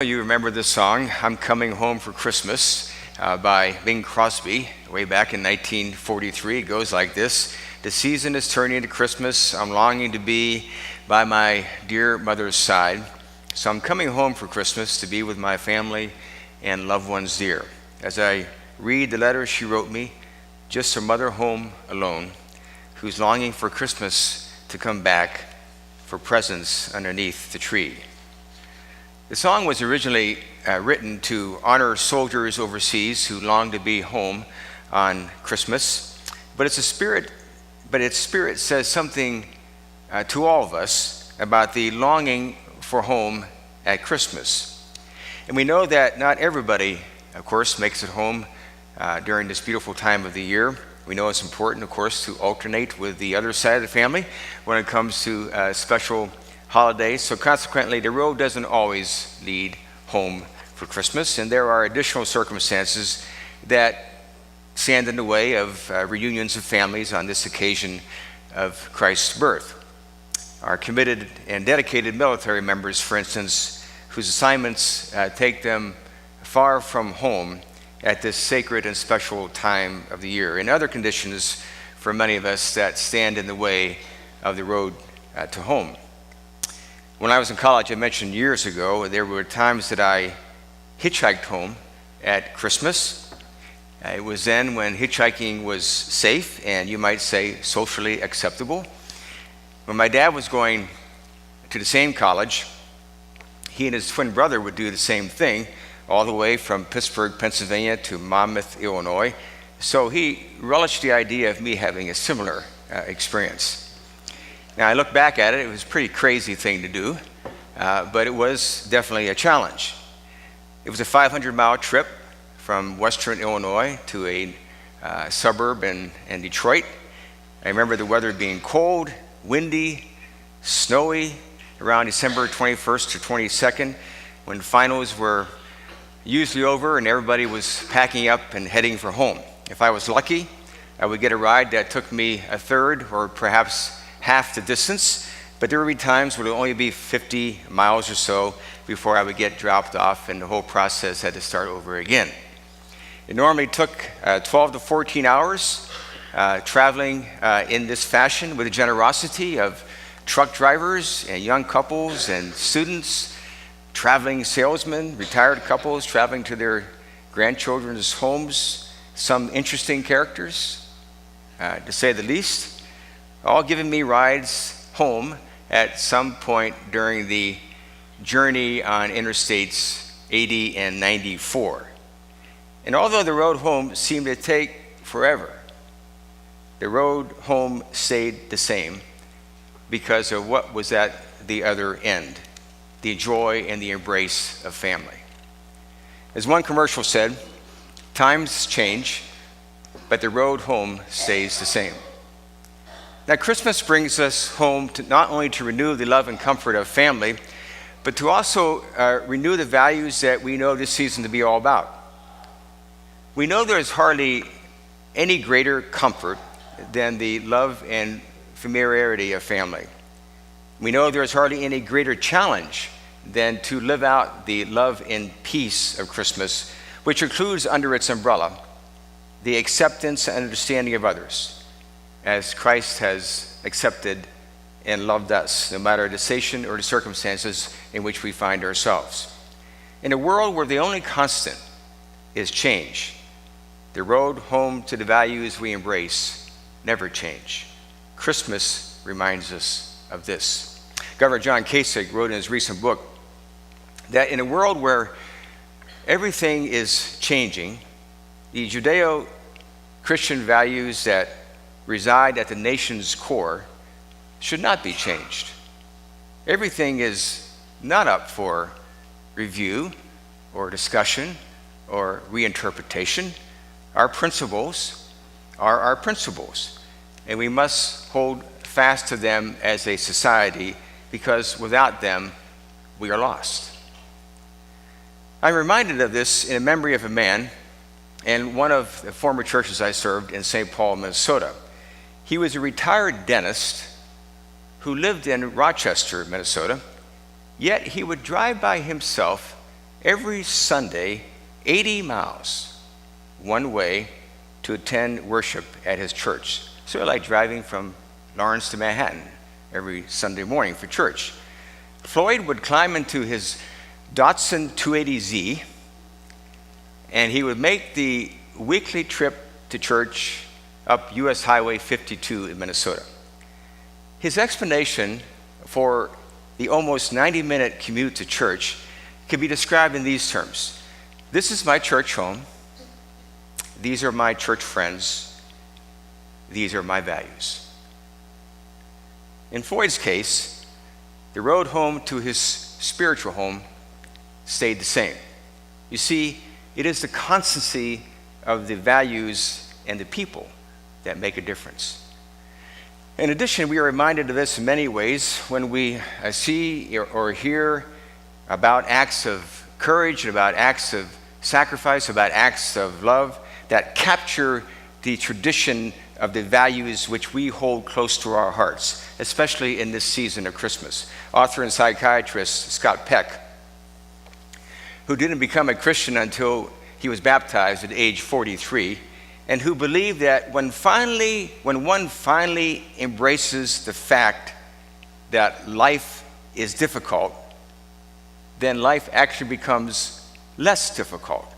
You remember this song, I'm Coming Home for Christmas, by Bing Crosby, way back in 1943. It goes like this. The season is turning to Christmas. I'm longing to be by my dear mother's side. So I'm coming home for Christmas to be with my family and loved ones dear. As I read the letter she wrote me, just her mother home alone, who's longing for Christmas to come back for presents underneath the tree. The song was originally written to honor soldiers overseas who long to be home on Christmas, but its spirit says something to all of us about the longing for home at Christmas. And we know that not everybody, of course, makes it home during this beautiful time of the year. We know it's important, of course, to alternate with the other side of the family when it comes to special holidays. So consequently, the road doesn't always lead home for Christmas, and there are additional circumstances that stand in the way of reunions of families on this occasion of Christ's birth. Our committed and dedicated military members, for instance, whose assignments take them far from home at this sacred and special time of the year, and other conditions for many of us that stand in the way of the road to home. When I was in college, I mentioned years ago, there were times that I hitchhiked home at Christmas. It was then when hitchhiking was safe and you might say socially acceptable. When my dad was going to the same college, he and his twin brother would do the same thing, all the way from Pittsburgh, Pennsylvania to Monmouth, Illinois. So he relished the idea of me having a similar experience. Now, I look back at it, it was a pretty crazy thing to do, but it was definitely a challenge. It was a 500-mile trip from western Illinois to a suburb in Detroit. I remember the weather being cold, windy, snowy around December 21st to 22nd, when finals were usually over and everybody was packing up and heading for home. If I was lucky, I would get a ride that took me a third or perhaps half the distance, but there would be times where it would only be 50 miles or so before I would get dropped off and the whole process had to start over again. It normally took 12 to 14 hours traveling in this fashion with the generosity of truck drivers and young couples and students, traveling salesmen, retired couples traveling to their grandchildren's homes, some interesting characters, to say the least, all giving me rides home at some point during the journey on Interstates 80 and 94. And although the road home seemed to take forever, the road home stayed the same because of what was at the other end, the joy and the embrace of family. As one commercial said, times change, but the road home stays the same. Now, Christmas brings us home not only to renew the love and comfort of family, but to also renew the values that we know this season to be all about. We know there's hardly any greater comfort than the love and familiarity of family. We know there's hardly any greater challenge than to live out the love and peace of Christmas, which includes under its umbrella the acceptance and understanding of others, as Christ has accepted and loved us, no matter the station or the circumstances in which we find ourselves. In a world where the only constant is change, the road home to the values we embrace never change. Christmas reminds us of this. Governor John Kasich wrote in his recent book that in a world where everything is changing, the Judeo-Christian values that reside at the nation's core should not be changed. Everything is not up for review or discussion or reinterpretation. Our principles are our principles, and we must hold fast to them as a society because without them, we are lost. I'm reminded of this in memory of a man in one of the former churches I served in St. Paul, Minnesota. He was a retired dentist who lived in Rochester, Minnesota, yet he would drive by himself every Sunday 80 miles one way to attend worship at his church. Sort of like driving from Lawrence to Manhattan every Sunday morning for church. Floyd would climb into his Datsun 280Z, and he would make the weekly trip to church up US Highway 52 in Minnesota. His explanation for the almost 90-minute commute to church can be described in these terms. This is my church home. These are my church friends. These are my values. In Floyd's case, the road home to his spiritual home stayed the same. You see, it is the constancy of the values and the people that make a difference. In addition, we are reminded of this in many ways when we see or hear about acts of courage, about acts of sacrifice, about acts of love that capture the tradition of the values which we hold close to our hearts, especially in this season of Christmas. Author and psychiatrist Scott Peck, who didn't become a Christian until he was baptized at age 43, and who believed that when one finally embraces the fact that life is difficult, then life actually becomes less difficult.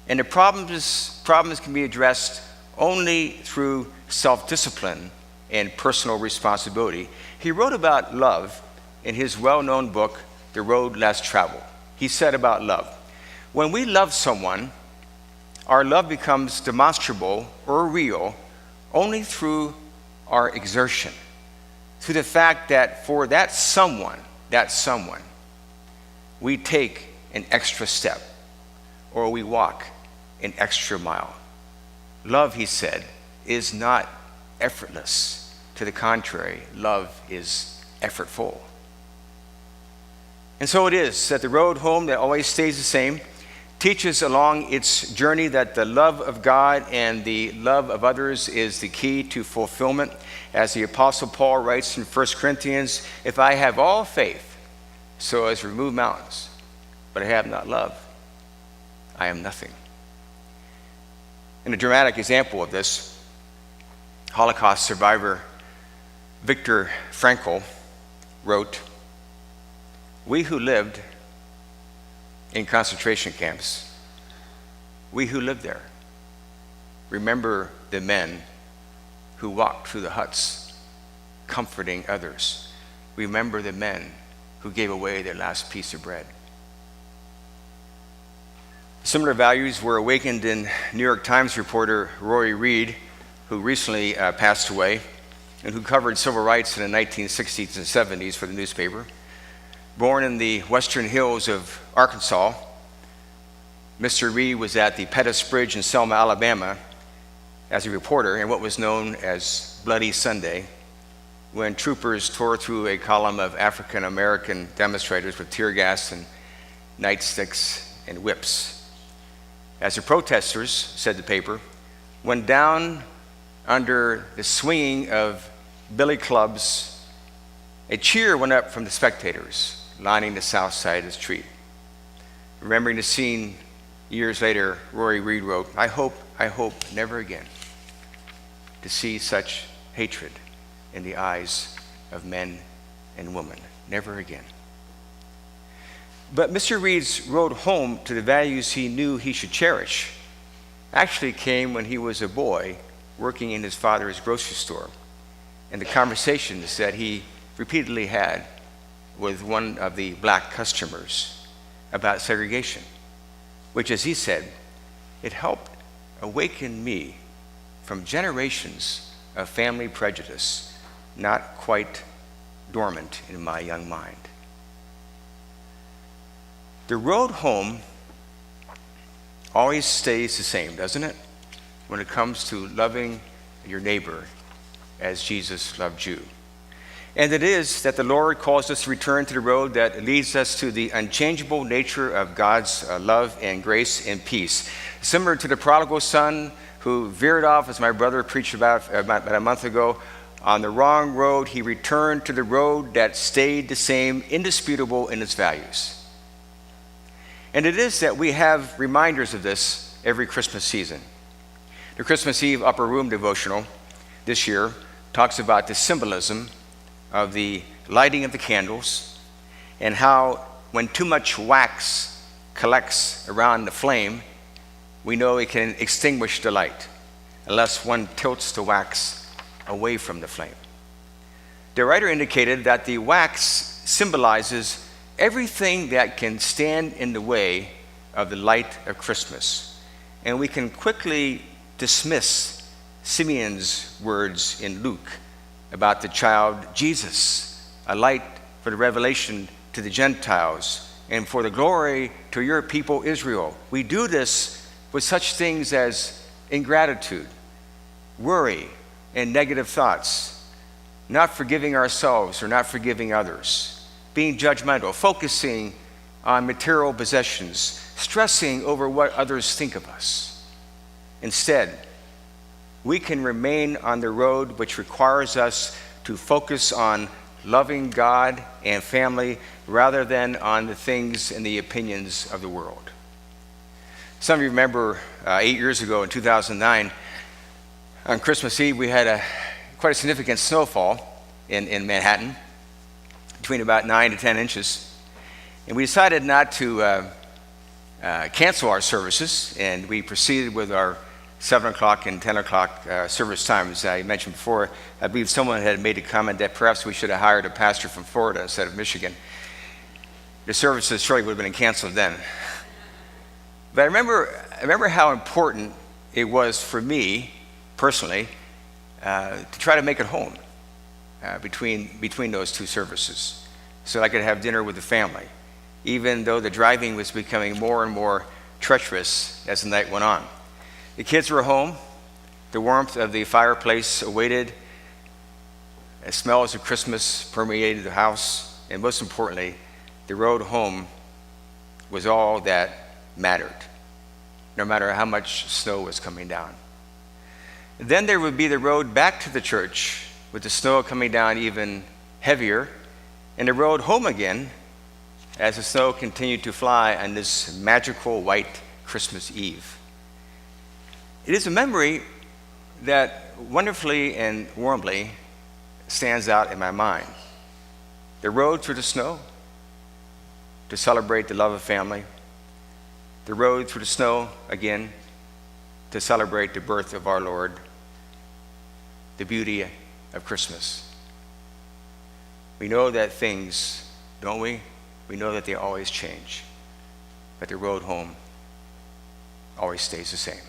And the problems can be addressed only through self-discipline and personal responsibility. He wrote about love in his well-known book, The Road Less Traveled. He said about love, when we love someone, our love becomes demonstrable or real only through our exertion, through the fact that for that someone, we take an extra step or we walk an extra mile. Love, he said, is not effortless. To the contrary, love is effortful. And so it is that the road home that always stays the same teaches along its journey that the love of God and the love of others is the key to fulfillment. As the Apostle Paul writes in 1 Corinthians, if I have all faith so as to remove mountains, but I have not love, I am nothing. And a dramatic example of this, Holocaust survivor Viktor Frankl wrote, we who lived in concentration camps, we who lived there, remember the men who walked through the huts comforting others. Remember the men who gave away their last piece of bread. Similar values were awakened in New York Times reporter Rory Reid, who recently passed away and who covered civil rights in the 1960s and 70s for the newspaper. Born in the western hills of Arkansas, Mr. Reid was at the Pettus Bridge in Selma, Alabama, as a reporter in what was known as Bloody Sunday, when troopers tore through a column of African American demonstrators with tear gas and nightsticks and whips. As the protesters, said the paper, went down under the swinging of billy clubs, a cheer went up from the spectators lining the south side of the street. Remembering the scene years later, Rory Reid wrote, I hope never again to see such hatred in the eyes of men and women. Never again. But Mr. Reid's road home to the values he knew he should cherish actually came when he was a boy working in his father's grocery store, and the conversations that he repeatedly had with one of the black customers about segregation, which, as he said, it helped awaken me from generations of family prejudice, not quite dormant in my young mind. The road home always stays the same, doesn't it? When it comes to loving your neighbor as Jesus loved you. And it is that the Lord calls us to return to the road that leads us to the unchangeable nature of God's love and grace and peace. Similar to the prodigal son who veered off, as my brother preached about a month ago, on the wrong road, he returned to the road that stayed the same, indisputable in its values. And it is that we have reminders of this every Christmas season. The Christmas Eve Upper Room devotional this year talks about the symbolism of the lighting of the candles and how when too much wax collects around the flame, we know it can extinguish the light unless one tilts the wax away from the flame. The writer indicated that the wax symbolizes everything that can stand in the way of the light of Christmas. And we can quickly dismiss Simeon's words in Luke about the child Jesus, a light for the revelation to the Gentiles and for the glory to your people Israel. We do this with such things as ingratitude, worry, and negative thoughts, not forgiving ourselves or not forgiving others, being judgmental, focusing on material possessions, stressing over what others think of us. Instead, we can remain on the road which requires us to focus on loving God and family rather than on the things and the opinions of the world. Some of you remember 8 years ago in 2009, on Christmas Eve, we had quite a significant snowfall in Manhattan, between about 9 to 10 inches. And we decided not to cancel our services, and we proceeded with our 7 o'clock and 10 o'clock service times. I mentioned before, I believe someone had made a comment that perhaps we should have hired a pastor from Florida instead of Michigan. The services surely would have been canceled then. But I remember how important it was for me, personally, to try to make it home between those two services so I could have dinner with the family, even though the driving was becoming more and more treacherous as the night went on. The kids were home. The warmth of the fireplace awaited. The smells of Christmas permeated the house. And most importantly, the road home was all that mattered, no matter how much snow was coming down. Then there would be the road back to the church with the snow coming down even heavier, and the road home again as the snow continued to fly on this magical white Christmas Eve. It is a memory that wonderfully and warmly stands out in my mind. The road through the snow to celebrate the love of family. The road through the snow again to celebrate the birth of our Lord. The beauty of Christmas. We know that things, don't we? We know that they always change. But the road home always stays the same.